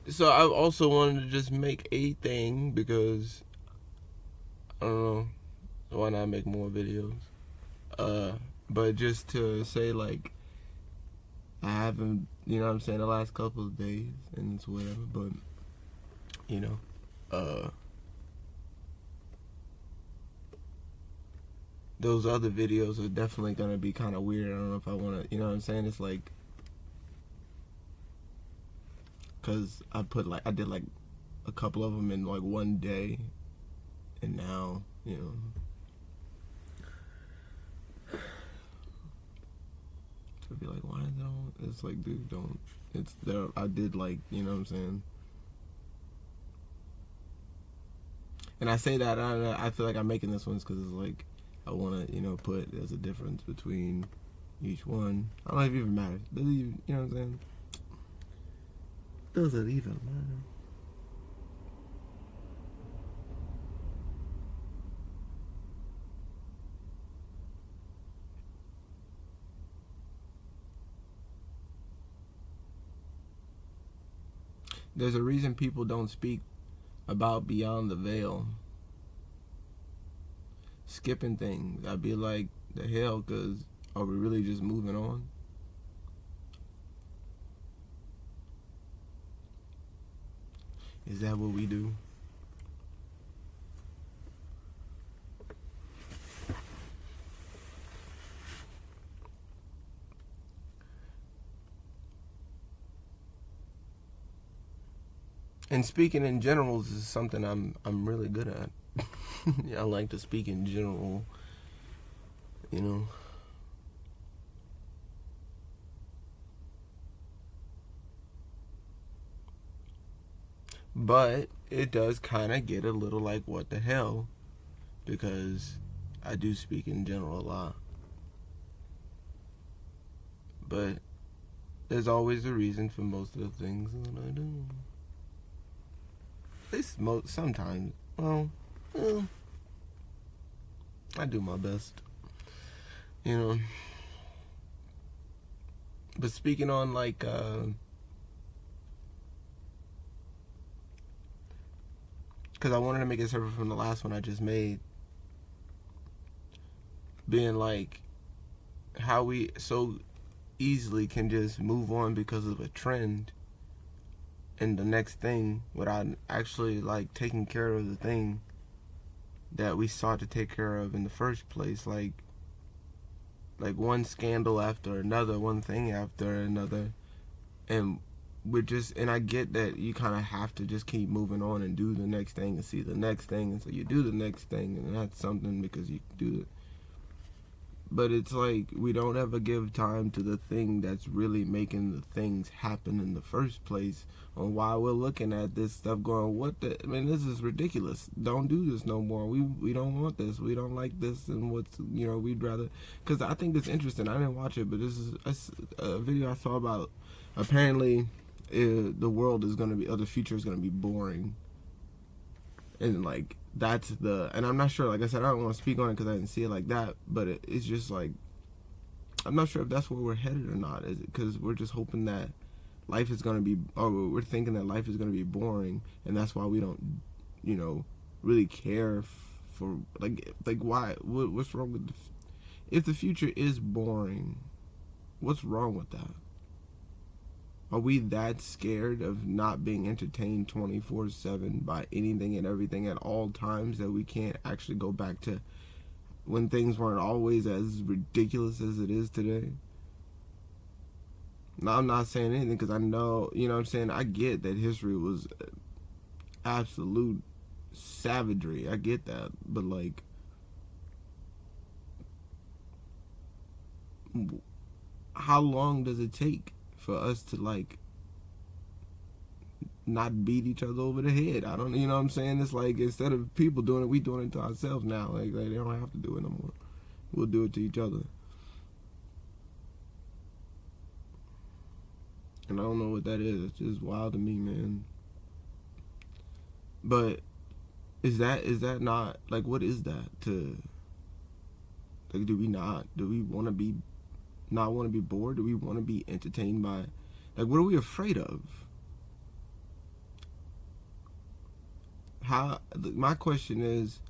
So I also wanted to just make a thing because I don't know why not make more videos. Uh, but just to say like I haven't, you know what I'm saying, the last couple of days and it's whatever. But you know, uh, those other videos are definitely gonna be kind of weird. I don't know if I want to, you know what I'm saying. It's like because I did like a couple of them in like one day, and now you know. To be like, why don't? It's like, dude, don't. It's there. I did like, you know what I'm saying. And I say that I feel like I'm making this one because it's like I want to, you know, put there's a difference between each one. I don't know if it even matters. Does it even, you know what I'm saying? Does it even matter? There's a reason people don't speak about Beyond the Veil. Skipping things. I'd be like, the hell, because are we really just moving on? Is that what we do? And speaking in generals is something I'm really good at. I like to speak in general, you know. But it does kind of get a little like, what the hell? Because I do speak in general a lot. But there's always a reason for most of the things that I do. At least sometimes. Well, I do my best, you know. But speaking on like, because I wanted to make it separate from the last one I just made, being like how we so easily can just move on because of a trend and the next thing without actually like taking care of the thing that we sought to take care of in the first place. Like one scandal after another, one thing after another, and we're just, and I get that you kind of have to just keep moving on and do the next thing and see the next thing, and so you do the next thing, and that's something because you do it. But it's like we don't ever give time to the thing that's really making the things happen in the first place. On why we're looking at this stuff, going, what the? I mean, this is ridiculous. Don't do this no more. We don't want this. We don't like this. And what's, you know, we'd rather. Because I think it's interesting. I didn't watch it, but this is a video I saw about. Apparently, the world is gonna be, or the future is gonna be boring, and like that's the, and I'm not sure, like I said, I don't want to speak on it because I didn't see it like that, but it's just like I'm not sure if that's where we're headed or not. Is it because we're just hoping that life is going to be, or we're thinking that life is going to be boring, and that's why we don't, you know, really care for like why, what's wrong with if the future is boring, what's wrong with that? Are we that scared of not being entertained 24/7 by anything and everything at all times that we can't actually go back to when things weren't always as ridiculous as it is today? Now, I'm not saying anything because I know, you know what I'm saying? I get that history was absolute savagery. I get that. But, like, how long does it take for us to, like, not beat each other over the head? I don't, you know what I'm saying? It's like instead of people doing it, we doing it to ourselves now. Like they don't have to do it no more. We'll do it to each other. And I don't know what that is. It's just wild to me, man. But is that not like, what is that to, like, do we want to be not want to be bored? Do we want to be entertained by, like, what are we afraid of? my question is,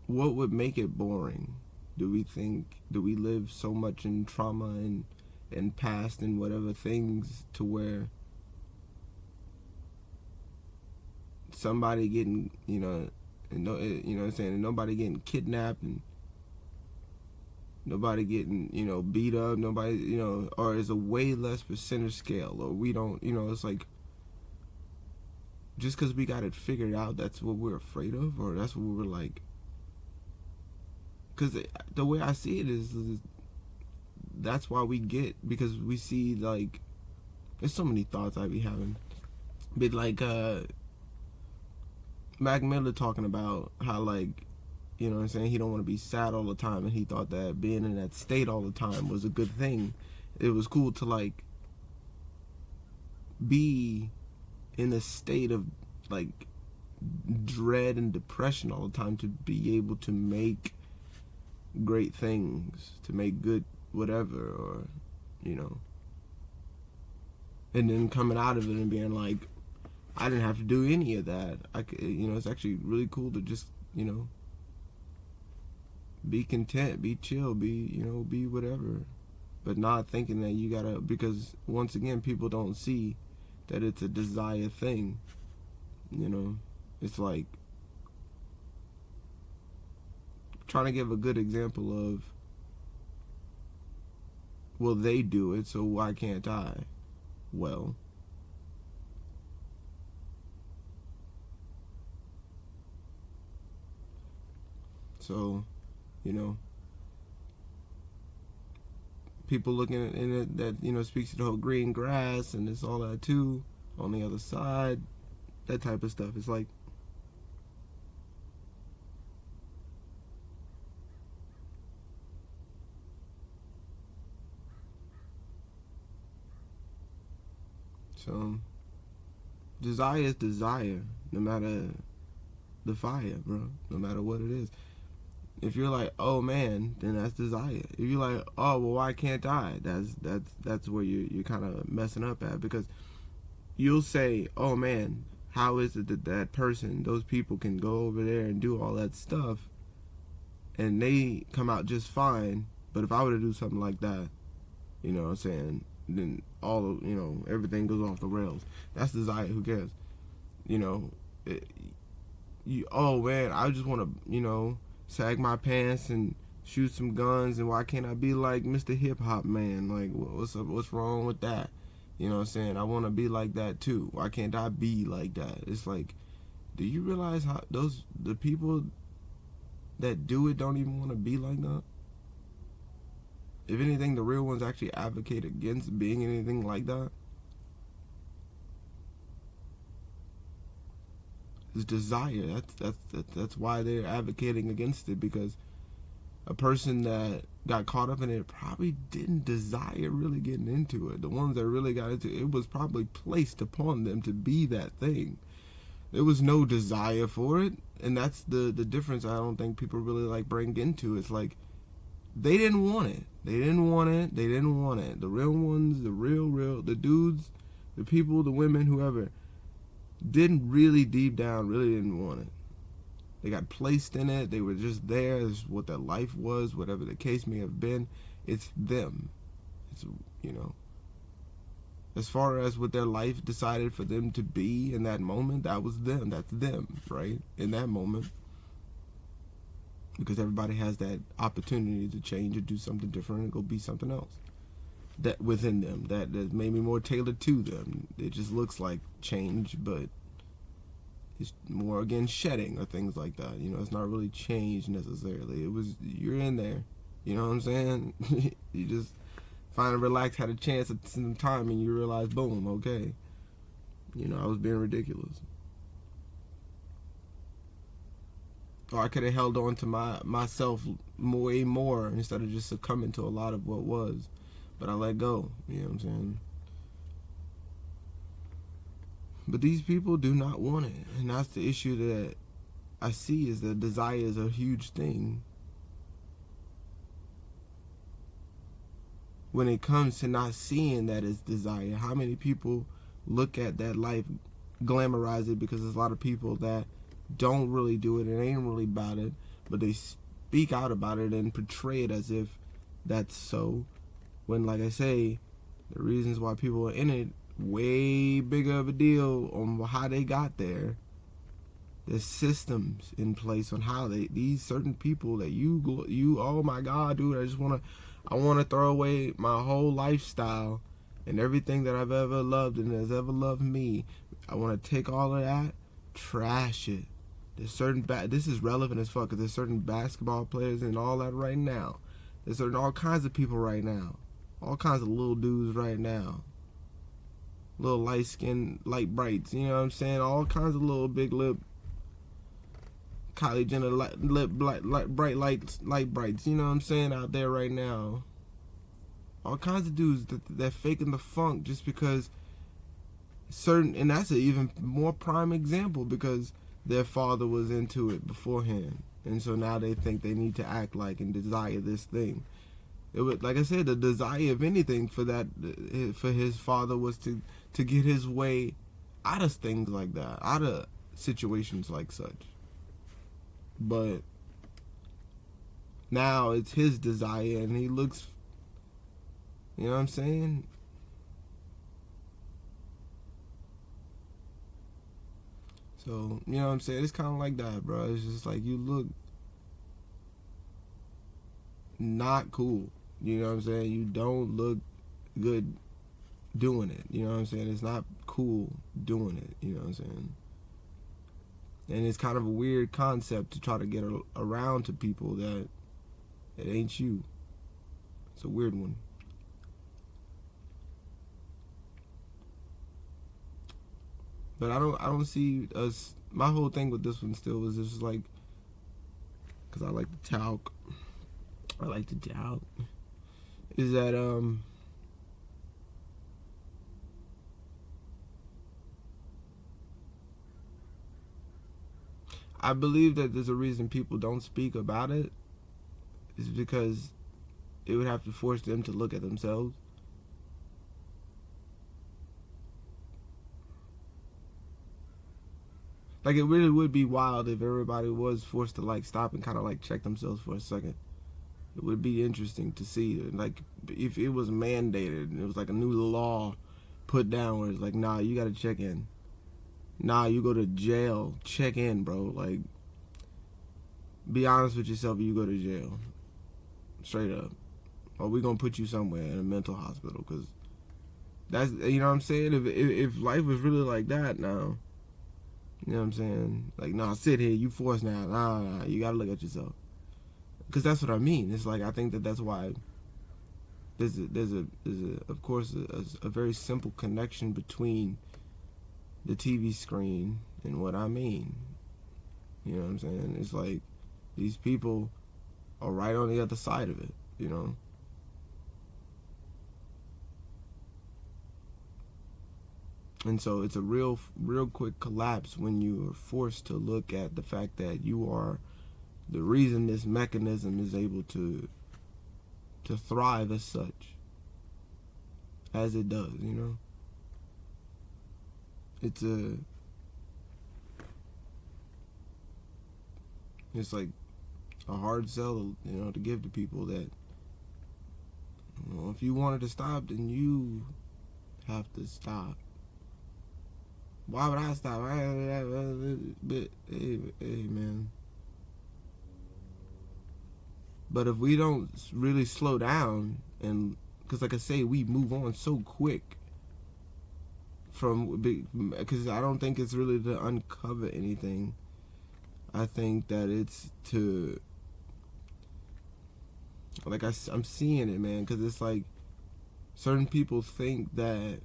what would make it boring? Do we live so much in trauma and past and whatever things to where somebody getting, what I'm saying, nobody getting kidnapped and nobody getting, beat up, nobody, or is a way less percentage scale, or we don't, it's like, just because we got it figured out, that's what we're afraid of, or that's what we're like, because the way I see it is that's why because we see, like, there's so many thoughts I be having, but like, Mac Miller talking about how, like, you know what I'm saying, he don't want to be sad all the time, and he thought that being in that state all the time was a good thing. It was cool to, like, be in a state of, like, dread and depression all the time, to be able to make great things, to make good whatever, or, and then coming out of it and being like, I didn't have to do any of that. I could, it's actually really cool to just, be content, be chill, be whatever, but not thinking that you gotta, because once again, people don't see that it's a desire thing. It's like trying to give a good example of, well, they do it, so why can't I? Well, so, people looking at in it that, speaks to the whole green grass and it's all that too, on the other side, that type of stuff. It's like, so desire is desire, no matter the fire, bro, no matter what it is. If you're like, oh man, then that's desire. If you're like, oh well, why can't I? That's where you're kind of messing up at, because you'll say, oh man, how is it that person, those people can go over there and do all that stuff, and they come out just fine? But if I were to do something like that, you know what I'm saying, then all of, everything goes off the rails. That's desire. Who cares? Oh man, I just want to, sag my pants and shoot some guns, and why can't I be like Mr. Hip Hop Man? Like, what's up? What's wrong with that? You know what I'm saying? I want to be like that too. Why can't I be like that? It's like, do you realize how the people that do it don't even want to be like that? If anything, the real ones actually advocate against being anything like that. It's desire. That's why they're advocating against it, because a person that got caught up in it probably didn't desire really getting into it. The ones that really got into it, it was probably placed upon them to be that thing. There was no desire for it, and that's the difference I don't think people really like bring into it. It's like, they didn't want it. They didn't want it. They didn't want it. The real ones, the dudes, the people, the women, whoever, didn't really deep down really didn't want it. They got placed in it. They were just there. This is what their life was, whatever the case may have been. It's them. It's, as far as what their life decided for them to be in that moment, that was them. That's them, right? In that moment. Because everybody has that opportunity to change or do something different and go be something else. That within them, that maybe more tailored to them. It just looks like change, but it's more, again, shedding or things like that. It's not really change necessarily. It was, you're in there. You know what I'm saying? You just finally relaxed, had a chance at some time, and you realize, boom, okay, I was being ridiculous. Or I could have held on to myself way more instead of just succumbing to a lot of what was. But I let go, you know what I'm saying? But these people do not want it. And that's the issue that I see, is that desire is a huge thing. When it comes to not seeing that it's desire, how many people look at that life glamorize it, because there's a lot of people that don't really do it and ain't really about it, but they speak out about it and portray it as if that's so, when, like I say, the reasons why people are in it way bigger of a deal on how they got there. There's systems in place on how these certain people that you oh my God, dude, I want to throw away my whole lifestyle and everything that I've ever loved and has ever loved me. I want to take all of that, trash it. There's certain this is relevant as fuck, because there's certain basketball players and all that right now. There's certain all kinds of people right now, all kinds of little dudes right now, little light skin, light brights. You know what I'm saying? All kinds of little big lip, Kylie Jenner bright light brights. You know what I'm saying? Out there right now, all kinds of dudes that faking the funk just because certain, and that's an even more prime example, because their father was into it beforehand, and so now they think they need to act like and desire this thing. It would, like I said, the desire of anything for his father was to get his way out of things like that, out of situations like such. But now it's his desire, and he looks, you know what I'm saying? So, you know what I'm saying? It's kind of like that, bro. It's just like, you look not cool. You know what I'm saying? You don't look good doing it. You know what I'm saying? It's not cool doing it. You know what I'm saying? And it's kind of a weird concept to try to get around to people that it ain't you. It's a weird one. But I don't see us. My whole thing with this one still was just like, because I like to talk. Is that I believe that there's a reason people don't speak about it, is because it would have to force them to look at themselves. Like, it really would be wild if everybody was forced to, like, stop and kind of, like, check themselves for a second. It would be interesting to see. Like, if it was mandated and it was, like, a new law put down where it's like, nah, you got to check in. Nah, you go to jail. Check in, bro. Like, be honest with yourself, you go to jail. Straight up. Or we going to put you somewhere in a mental hospital, because that's, you know what I'm saying? If life was really like that now, you know what I'm saying? Like, nah, sit here, you forced now. Nah, you gotta look at yourself. Because that's what I mean. It's like, I think that's why there's of course, a very simple connection between the TV screen and what I mean. You know what I'm saying? It's like, these people are right on the other side of it, you know? And so it's a real quick collapse when you are forced to look at the fact that you are the reason this mechanism is able to thrive as such, as it does, you know? It's like a hard sell, you know, to give to people that, you know, if you wanted to stop, then you have to stop. Why would I stop? But, hey, man. But if we don't really slow down, and because, like I say, we move on so quick from, because I don't think it's really to uncover anything. I think that it's to, like, I'm seeing it, man, because it's like certain people think that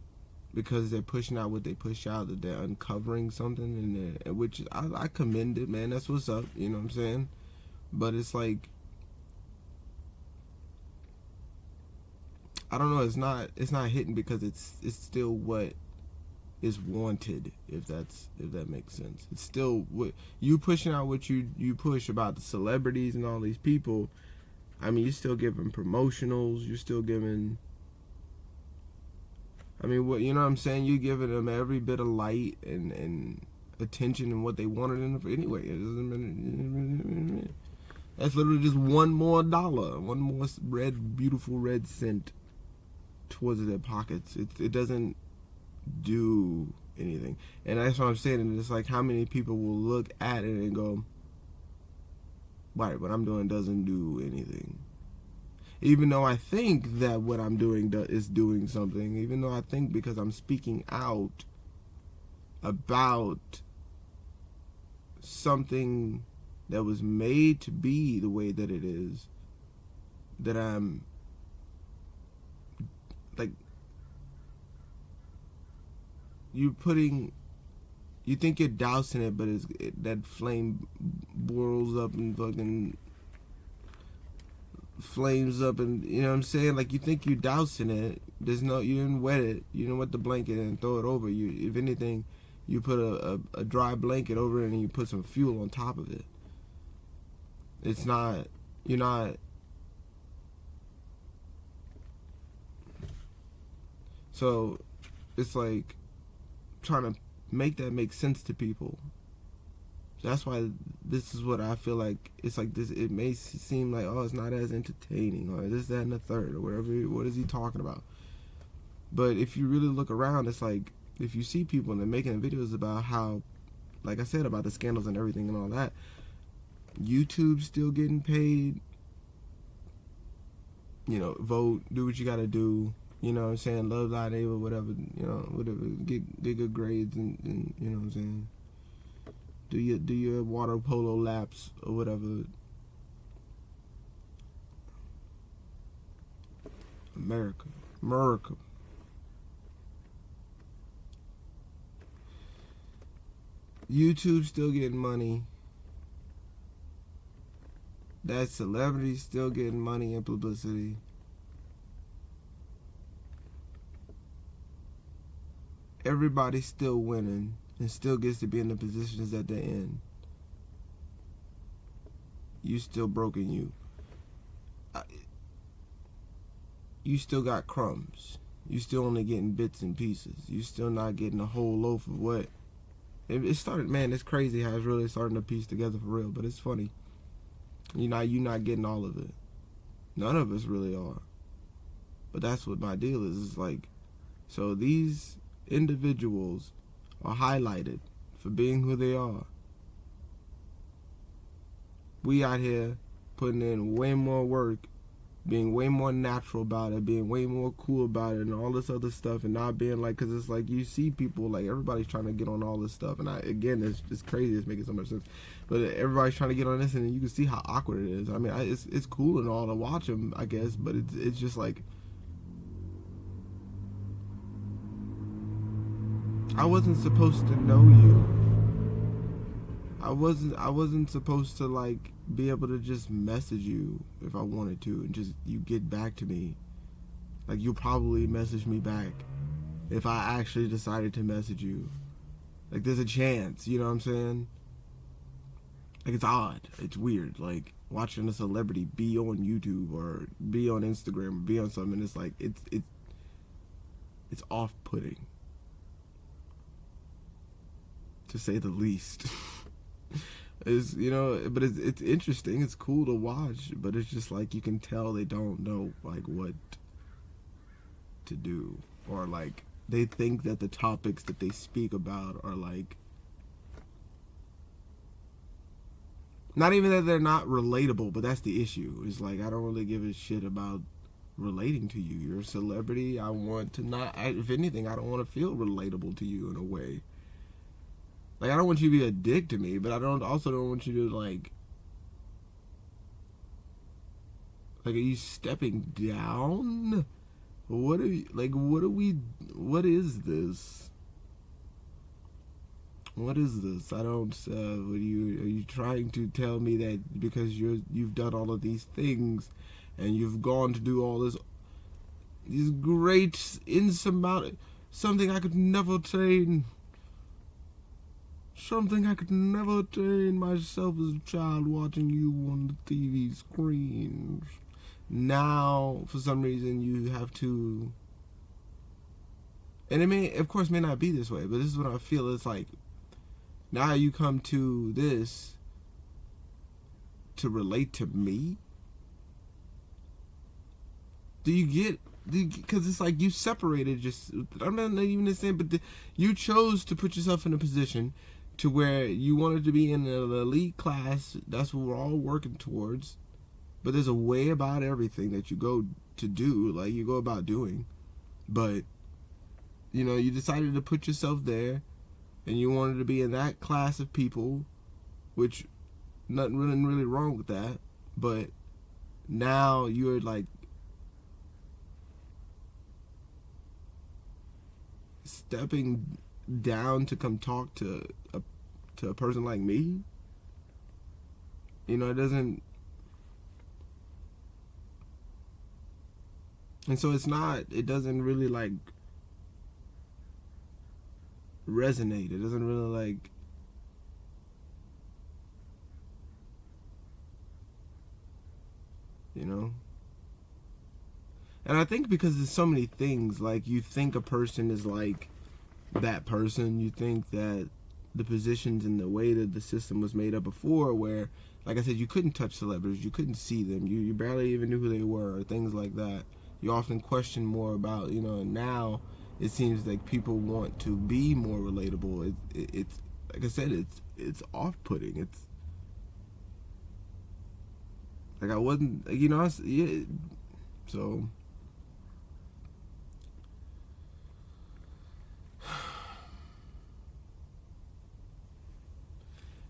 because they're pushing out what they push out, that they're uncovering something, and which I commend it, man. That's what's up, you know what I'm saying? But it's like, I don't know. It's not hitting because it's still what is wanted. If that makes sense. It's still what you pushing out, what you push about the celebrities and all these people. I mean, you're still giving promotionals. You're still giving I mean, what, you know what I'm saying? You're giving them every bit of light and attention and what they wanted in the, anyway. That's literally just one more dollar, one more beautiful red cent towards their pockets. It doesn't do anything, and that's what I'm saying. And it's like, how many people will look at it and go, "Right, what I'm doing doesn't do anything." Even though I think that what I'm doing is doing something, even though I think, because I'm speaking out about something that was made to be the way that it is, that I'm like, you think you're dousing it, but that flame boils up and fucking flames up, and you know what I'm saying? Like, you think you're dousing it. You didn't wet it. You didn't wet the blanket and throw it over. If anything, you put a dry blanket over it and you put some fuel on top of it. You're not. So it's like trying to make that make sense to people. That's why this is what I feel like. It's like this. It may seem like, oh, it's not as entertaining, or this, that, and the third, or whatever. What is he talking about? But if you really look around, it's like, if you see people and they're making videos about how, like I said, about the scandals and everything and all that, YouTube's still getting paid. You know, vote, do what you gotta do. You know what I'm saying? Love thy neighbor, whatever. You know, whatever. Get good grades and you know what I'm saying? Do your water polo laps or whatever. America. YouTube still getting money. That celebrity's still getting money and publicity. Everybody's still winning and still gets to be in the positions that they're in. You still broken. You still got crumbs. You still only getting bits and pieces. You still not getting a whole loaf of what. It started, man, it's crazy how it's really starting to piece together for real, but it's funny. You're not getting all of it. None of us really are. But that's what my deal is. It's like, so these individuals are highlighted for being who they are. We out here putting in way more work, being way more natural about it, being way more cool about it, and all this other stuff, and not being like, because it's like, you see people, like, everybody's trying to get on all this stuff, and again, it's crazy, it's making so much sense, but everybody's trying to get on this, and you can see how awkward it is. I mean, it's cool and all to watch them, I guess, but it's just like, I wasn't supposed to know you. I wasn't supposed to, like, be able to just message you if I wanted to and just you get back to me. Like, you'll probably message me back if I actually decided to message you. Like, there's a chance, you know what I'm saying? Like, it's odd. It's weird. Like, watching a celebrity be on YouTube or be on Instagram or be on something, it's like, it's off-putting, to say the least. Is, you know, but it's interesting, it's cool to watch, but it's just like, you can tell they don't know, like, what to do, or like, they think that the topics that they speak about are like, not even that they're not relatable, but that's the issue. It's like, I don't really give a shit about relating to you. You're a celebrity. I want to not, if anything, I don't want to feel relatable to you in a way. Like, I don't want you to be a dick to me, but I also don't want you to, like, are you stepping down? What is this? What is this? I don't, are you trying to tell me that because you've done all of these things, and you've gone to do all these great, insurmountable, something I could never attain myself as a child, watching you on the TV screens. Now, for some reason, you have to And it may, of course, may not be this way, but this is what I feel. It's like now you come to this to relate to me. Do you get? Because it's like you separated. Just I'm not even saying, but you chose to put yourself in a position to where you wanted to be in an elite class. That's what we're all working towards. But there's a way about everything that you go to do, like you go about doing. But you decided to put yourself there, and you wanted to be in that class of people, which nothing really wrong with that. But now you're like stepping down to come talk to a person like me. It doesn't. And so it doesn't really like resonate. It doesn't really like And I think because there's so many things, like you think a person is like that person, you think that the positions and the way that the system was made up before, where, like I said, you couldn't touch celebrities, you couldn't see them, you barely even knew who they were, or things like that. You often question more about, and now it seems like people want to be more relatable. It's like I said, it's off-putting. It's like I wasn't, yeah, so.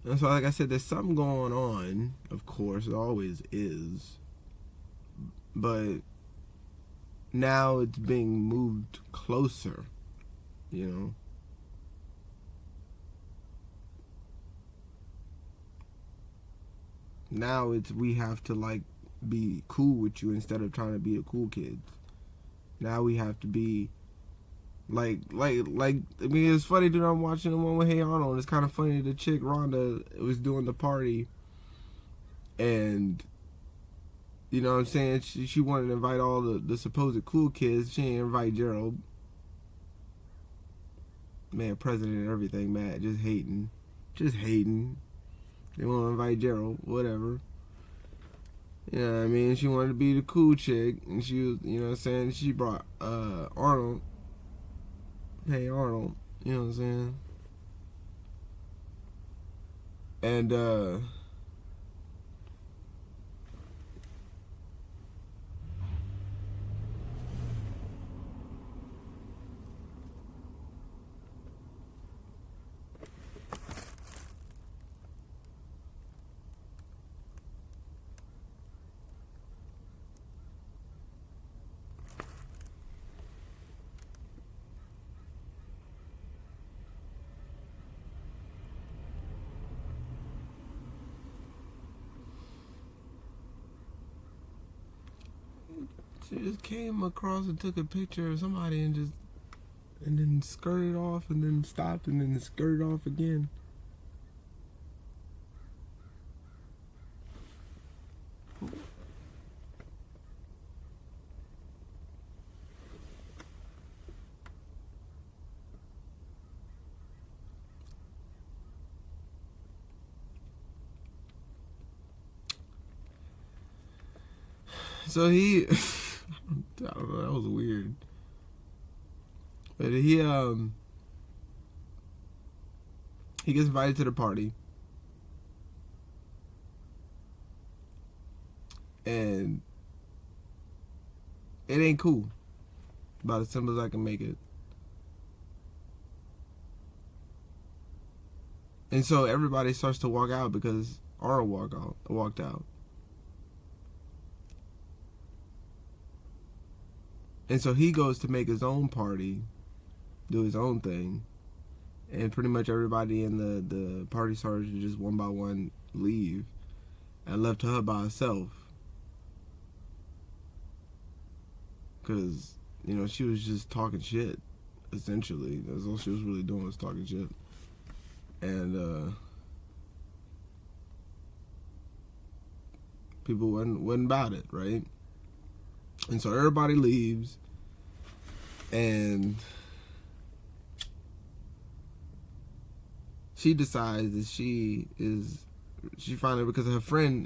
And so, like I said, there's something going on. Of course, it always is. But now it's being moved closer, Now we have to like be cool with you instead of trying to be a cool kid. Now we have to be like I mean, it's funny, dude. I'm watching the one with Hey Arnold, and it's kind of funny. The chick Rhonda was doing the party, and you know what I'm saying, she wanted to invite all the supposed cool kids. She didn't invite Gerald. Man, president and everything, Matt, just hating. They want to invite Gerald, whatever. You know what I mean? She wanted to be the cool chick, and she was, you know what I'm saying, she brought Arnold. Hey Arnold, you know what I'm saying? And she just came across and took a picture of somebody and then skirted off and then stopped and then skirted off again. So he, I don't know, that was weird. But he gets invited to the party, and it ain't cool. About as simple as I can make it. And so everybody starts to walk out because Arnold walked out. And so he goes to make his own party, do his own thing, and pretty much everybody in the party started to just one by one leave, and left her by herself. Because, she was just talking shit, essentially. That's all she was really doing, was talking shit. And people wasn't about it, right? And so everybody leaves, and she decides that she finally, because her friend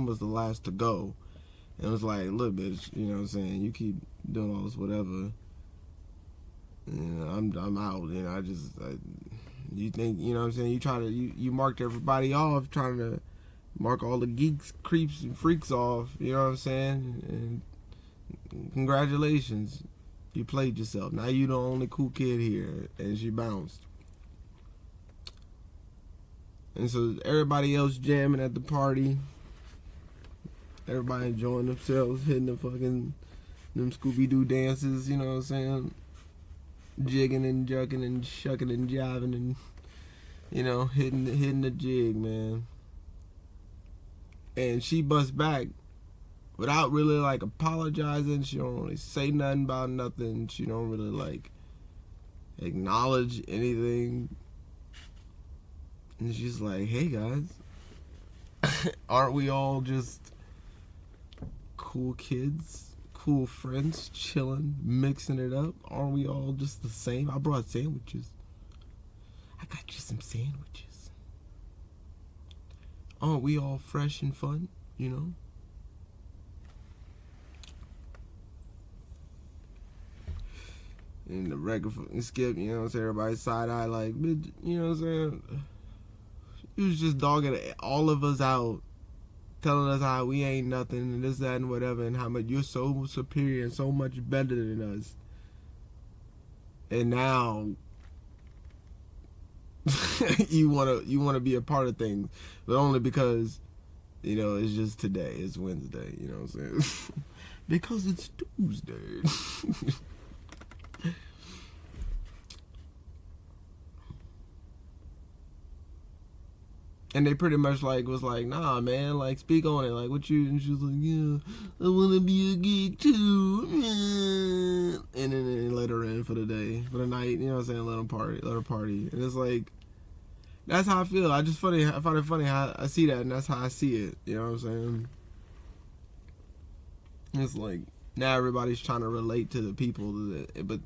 was the last to go, and it was like, look, bitch, you know what I'm saying, you keep doing all this whatever, I'm out. You think, you know what I'm saying, you marked everybody off, trying to mark all the geeks, creeps, and freaks off, you know what I'm saying, and congratulations, you played yourself. Now you the only cool kid here, and she bounced. And so everybody else jamming at the party, everybody enjoying themselves, hitting the fucking them Scooby-Doo dances, you know what I'm saying, jigging and jugging and shucking and jiving and, you know, hitting the jig, man. And she busts back without really like apologizing. She don't really say nothing about nothing. She don't really like acknowledge anything. And she's like, hey guys, aren't we all just cool kids, cool friends, chilling, mixing it up? Aren't we all just the same? I brought sandwiches. I got you some sandwiches. Aren't we all fresh and fun, you know? And the record fucking skip, you know what I'm saying? Everybody side eye like, bitch, you know what I'm saying? He was just dogging all of us out, telling us how we ain't nothing and this, that, and whatever, and how much you're so superior and so much better than us. And now you wanna be a part of things, but only because, you know, it's just today. It's Wednesday. You know what I'm saying? Because it's Tuesday. And they pretty much was like, nah, man, like, speak on it, like, what you, and she was like, yeah, I wanna be a geek too, yeah. And then they let her in for the day, for the night, you know what I'm saying, let her party, and it's like, that's how I feel. I find it funny how I see that, and that's how I see it, you know what I'm saying? It's like, now everybody's trying to relate to the people, but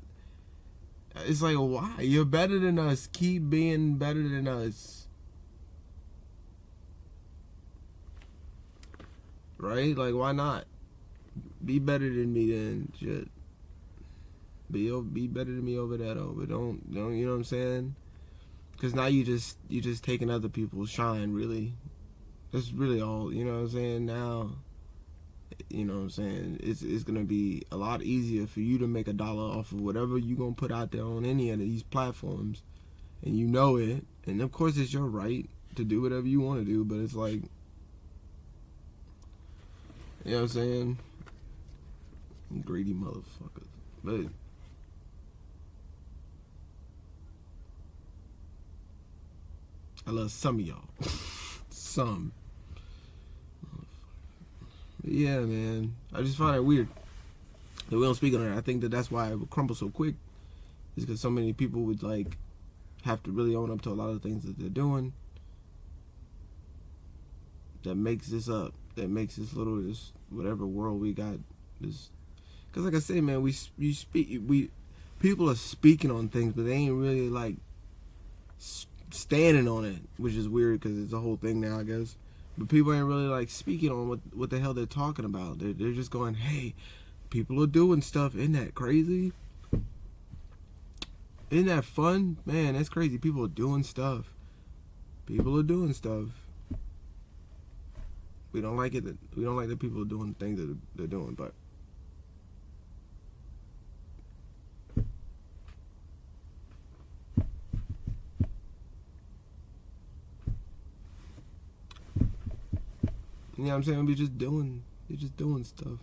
it's like, why? You're better than us, keep being better than us. Right? Like, why not? Be better than me then. Shit. Be better than me over that over. Don't, you know what I'm saying? Because now you just taking other people's shine, really. That's really all, you know what I'm saying? Now, you know what I'm saying? It's going to be a lot easier for you to make $1 off of whatever you going to put out there on any of these platforms. And you know it. And of course, it's your right to do whatever you want to do, but it's like, you know what I'm saying? Greedy motherfuckers. But I love some of y'all. Some. But yeah, man. I just find it weird that we don't speak on it. I think that's why it would crumble so quick. Is because so many people would like have to really own up to a lot of things that they're doing. That makes this up. That makes this whatever world we got, this, because like I say, man, people are speaking on things, but they ain't really like standing on it, which is weird because it's a whole thing now, I guess. But people ain't really like speaking on what the hell they're talking about. They're just going, hey, people are doing stuff. Isn't that crazy? Isn't that fun? Man, that's crazy. People are doing stuff. People are doing stuff. We don't like it. We don't like that people are doing things that they're doing, but you know what I'm saying? They're just doing stuff.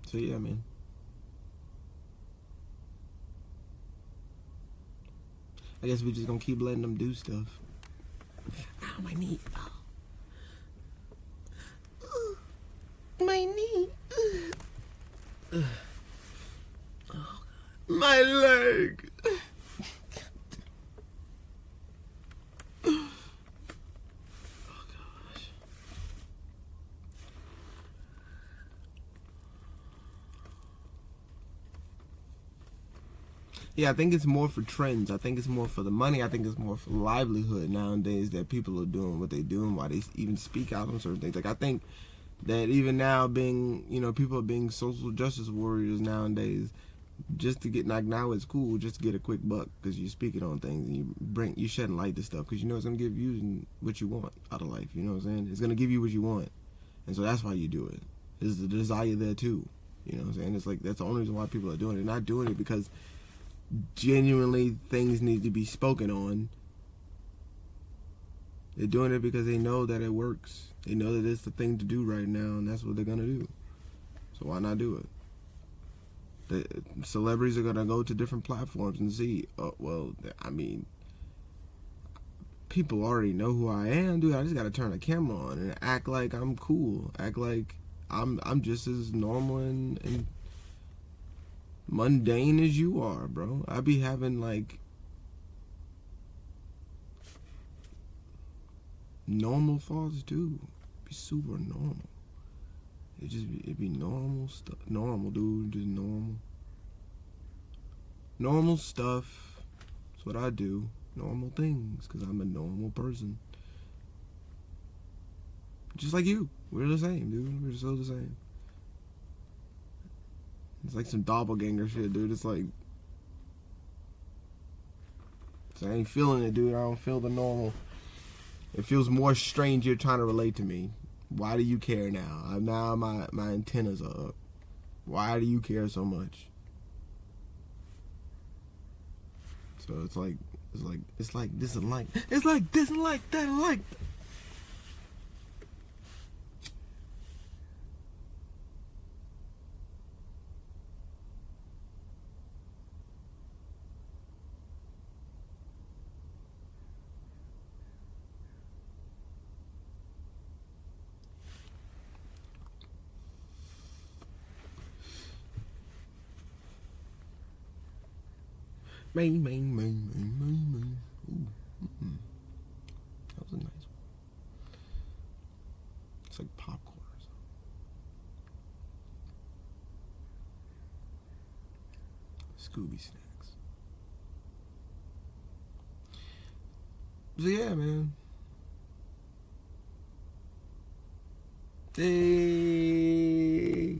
So yeah, man. I guess we just gonna keep letting them do stuff. Ow, my knee. Oh. My knee. Oh, my leg. Oh gosh. Yeah, I think it's more for trends. I think it's more for the money. I think it's more for livelihood nowadays that people are doing what they do and why they even speak out on certain things. Like I think that even now, being people are being social justice warriors nowadays, just to get, like, now it's cool just to get a quick buck because you're speaking on things and you shedding light to stuff because it's gonna give you what you want out of life. You know what I'm saying? It's gonna give you what you want, and so that's why you do it. There's the desire there too. You know what I'm saying? It's like that's the only reason why people are doing it. They're not doing it because genuinely things need to be spoken on. They're doing it because they know that it works. They know that it's the thing to do right now, and that's what they're gonna do. So why not do it? The celebrities are gonna go to different platforms and see. Well, I mean, people already know who I am, dude. I just gotta turn the camera on and act like I'm cool. Act like I'm just as normal and mundane as you are, bro. I be having like normal thoughts too. Be super normal. It'd be normal stuff. Normal, dude. Just normal. Normal stuff. That's what I do. Normal things. Because I'm a normal person. Just like you. We're the same, dude. We're so the same. It's like some doppelganger shit, dude. It's like, I ain't feeling it, dude. I don't feel the normal. It feels more strange you're trying to relate to me. Why do you care now? Now my antennas are up. Why do you care so much? So it's like this and like it's like this and like that and like. Main. Ooh, that was a nice one. It's like popcorn or something. Scooby snacks. So yeah, man. Hey.